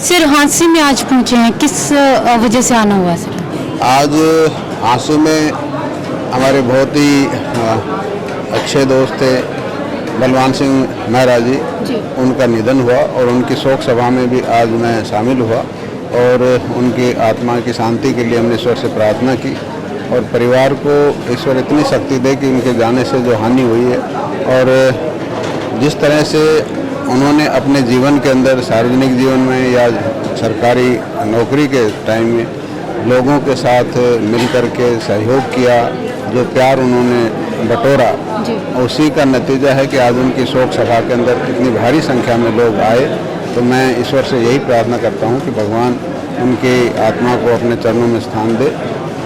Sir हादसे में आज पहुंचे हैं, किस वजह से आना हुआ सर? आज हादसे में हमारे बहुत ही अच्छे दोस्त थे बलवान सिंह मेहरा जी, उनका निधन हुआ और उनकी शोक सभा में भी आज मैं शामिल हुआ और उनकी आत्मा की शांति के लिए हमने ईश्वर से प्रार्थना की और परिवार को ईश्वर इतनी शक्ति दे कि उनके जाने से जो हानि हुई है और जिस तरह से उन्होंने अपने जीवन के अंदर सार्वजनिक जीवन में या सरकारी नौकरी के टाइम में लोगों के साथ मिल कर के सहयोग किया, जो प्यार उन्होंने बटोरा, उसी का नतीजा है कि आज उनकी शोक सभा के अंदर इतनी भारी संख्या में लोग आए। तो मैं ईश्वर से यही प्रार्थना करता हूँ कि भगवान उनकी आत्मा को अपने चरणों में स्थान दे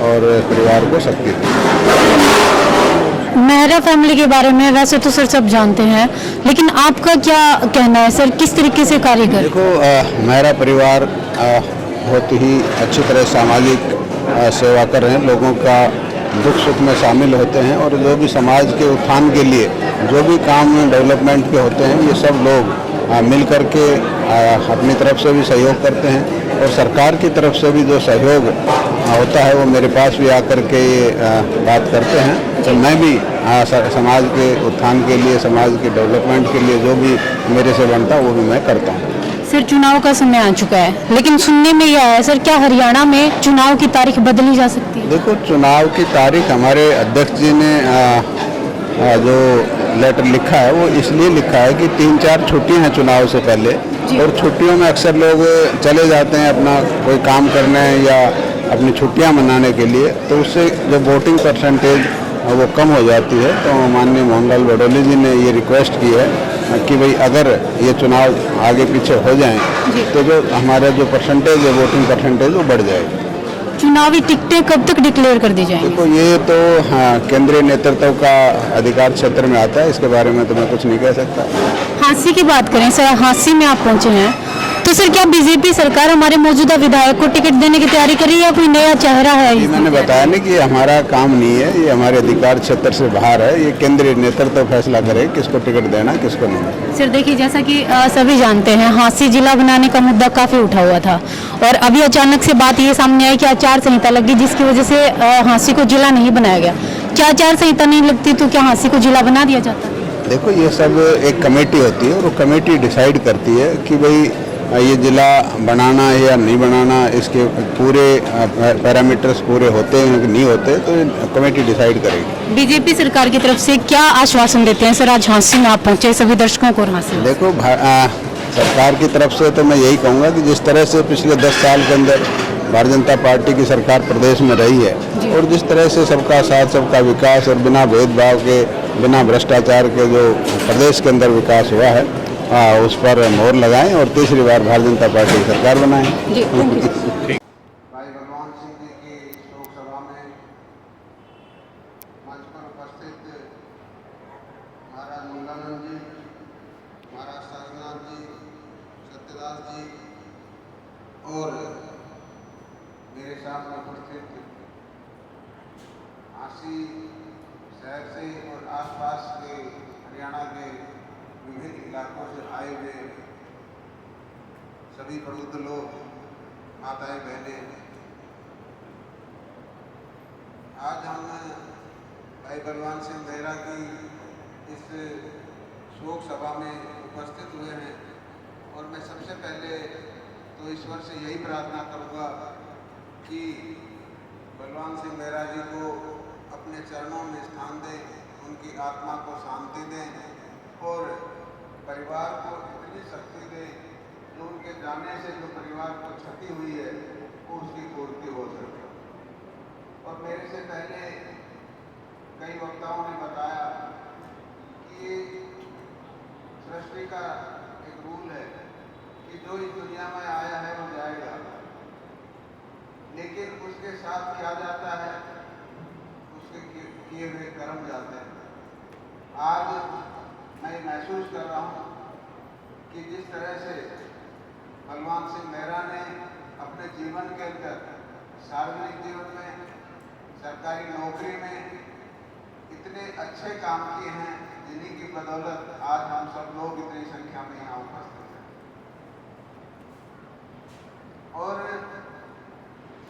और परिवार को शक्ति दे। मेहरा फैमिली के बारे में वैसे तो सर सब जानते हैं, लेकिन आपका क्या कहना है सर, किस तरीके से कारीगर? देखो, मेहरा परिवार बहुत ही अच्छी तरह सामाजिक सेवा कर रहे हैं, लोगों का दुख सुख में शामिल होते हैं और जो भी समाज के उत्थान के लिए जो भी काम डेवलपमेंट के होते हैं ये सब लोग मिल कर के अपनी तरफ से भी सहयोग करते हैं और सरकार की तरफ से भी जो सहयोग होता है वो मेरे पास भी आकर के बात करते हैं। तो मैं भी समाज के उत्थान के लिए, समाज के डेवलपमेंट के लिए जो भी मेरे से बनता है वो भी मैं करता हूँ। सर चुनाव का समय आ चुका है, लेकिन सुनने में यह आया सर, क्या हरियाणा में चुनाव की तारीख बदली जा सकती है? देखो, चुनाव की तारीख हमारे अध्यक्ष जी ने जो लेटर लिखा है वो इसलिए लिखा है कि 3-4 छुट्टियां हैं चुनाव से पहले और छुट्टियों में अक्सर लोग चले जाते हैं अपना कोई काम करने या अपनी छुट्टियां मनाने के लिए, तो उससे जो वोटिंग परसेंटेज वो कम हो जाती है। तो माननीय मोहनलाल बडोली जी ने ये रिक्वेस्ट की है कि भाई अगर ये चुनाव आगे पीछे हो जाएं तो जो हमारा जो परसेंटेज है, वोटिंग परसेंटेज, वो बढ़ जाएगी। चुनावी टिकटें कब तक डिक्लेयर कर दी जाएंगी? देखो, ये तो केंद्रीय नेतृत्व का अधिकार क्षेत्र में आता है, इसके बारे में तो मैं कुछ नहीं कह सकता। हादसे की बात करें सर, हादसे में आप पहुंचे हैं, तो सर क्या बीजेपी सरकार हमारे मौजूदा विधायक को टिकट देने की तैयारी कर रही है या कोई नया चेहरा है? मैंने बताया नहीं कि हमारा काम नहीं है, ये हमारे अधिकार क्षेत्र से बाहर है, ये केंद्रीय नेतृत्व फैसला करे किसको टिकट देना किसको नहीं। सर देखिए, जैसा कि सभी जानते हैं, हांसी जिला बनाने का मुद्दा काफी उठा हुआ था और अभी अचानक से बात ये सामने आई कि आचार संहिता लगी जिसकी वजह से हांसी को जिला नहीं बनाया गया। क्या आचार संहिता नहीं लगती तो क्या हांसी को जिला बना दिया जाता? देखो, ये सब एक कमेटी होती है और वो कमेटी डिसाइड करती है कि भाई ये जिला बनाना है या नहीं बनाना, इसके पूरे पैरामीटर्स पूरे होते हैं कि नहीं होते, तो कमेटी डिसाइड करेगी। बीजेपी सरकार की तरफ से क्या आश्वासन देते हैं सर, आज हांसी में आप पहुंचे सभी दर्शकों को? हांसी देखो, सरकार की तरफ से तो मैं यही कहूँगा कि जिस तरह से पिछले 10 साल के अंदर भारतीय जनता पार्टी की सरकार प्रदेश में रही है और जिस तरह से सबका साथ सबका विकास और बिना भेदभाव के, बिना भ्रष्टाचार के जो प्रदेश के अंदर विकास हुआ है, उस पर मोहर लगाएं और तीसरी बार भारतीय जनता पार्टी की सरकार बनाएं। भाई बलवान सिंह जी की शोक सभा में मंच पर उपस्थित महाराज मंगलानंद जी, महाराज सारनाथ जी, सत्यदास जी और मेरे सामने उपस्थित हांसी शहर से और आसपास के हरियाणा के विभिन्न इलाकों से आए हुए सभी प्रबुद्ध लोग, माताएं, बहनें, आज हम भाई बलवान सिंह मेहरा की इस शोक सभा में उपस्थित हुए हैं और मैं सबसे पहले तो ईश्वर से यही प्रार्थना करूंगा कि बलवान सिंह मेहरा जी को अपने चरणों में स्थान दें, उनकी आत्मा को शांति दें और परिवार को इतनी शक्ति दे जो उनके जाने से जो परिवार को क्षति हुई है वो उसकी पूर्ति हो सके। और मेरे से पहले कई वक्ताओं ने बताया कि सृष्टि का एक रूल है कि जो इस दुनिया में आया है वो जाएगा, लेकिन उसके साथ क्या जाता है, उसके किए हुए कर्म जाते हैं। आज मैं महसूस कर रहा हूँ कि जिस तरह से बलवान सिंह मेहरा ने अपने जीवन के अंदर सार्वजनिक जीवन में, सरकारी नौकरी में इतने अच्छे काम किए हैं जिन्हीं की बदौलत आज हम सब लोग इतनी संख्या में यहाँ उपस्थित हैं। और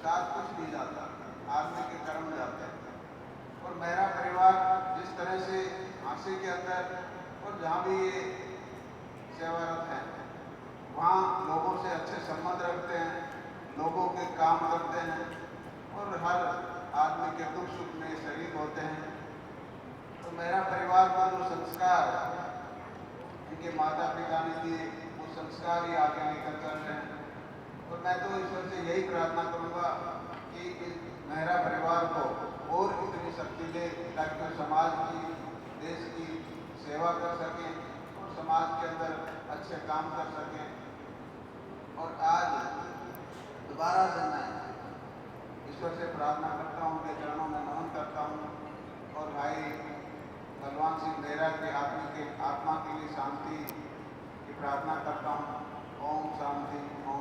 साथ कुछ नहीं जाता, आदमी के कर्म जाते हैं। और मेरा परिवार जिस तरह से झांसी के अंदर और जहाँ भी ये सेवारत हैं वहाँ लोगों से अच्छे संबंध रखते हैं, लोगों के काम करते हैं और हर आदमी के दुख सुख में शरीक होते हैं। तो मेरा परिवार का जो संस्कार इनके माता पिता ने दिए वो संस्कार ही आगे लेकर चल रहे हैं। और मैं तो ईश्वर से यही प्रार्थना करूँगा कि इस मेरा परिवार को और इतनी शक्ति दे ताकि वो समाज की, देश की सेवा कर सकें और समाज के अंदर अच्छे काम कर सकें। और आज दोबारा से मैं ईश्वर से प्रार्थना करता हूँ, उनके चरणों में नमन करता हूँ और भाई बलवान सिंह मेहरा के आत्मा के लिए शांति की प्रार्थना करता हूँ। ओम शांति, ओम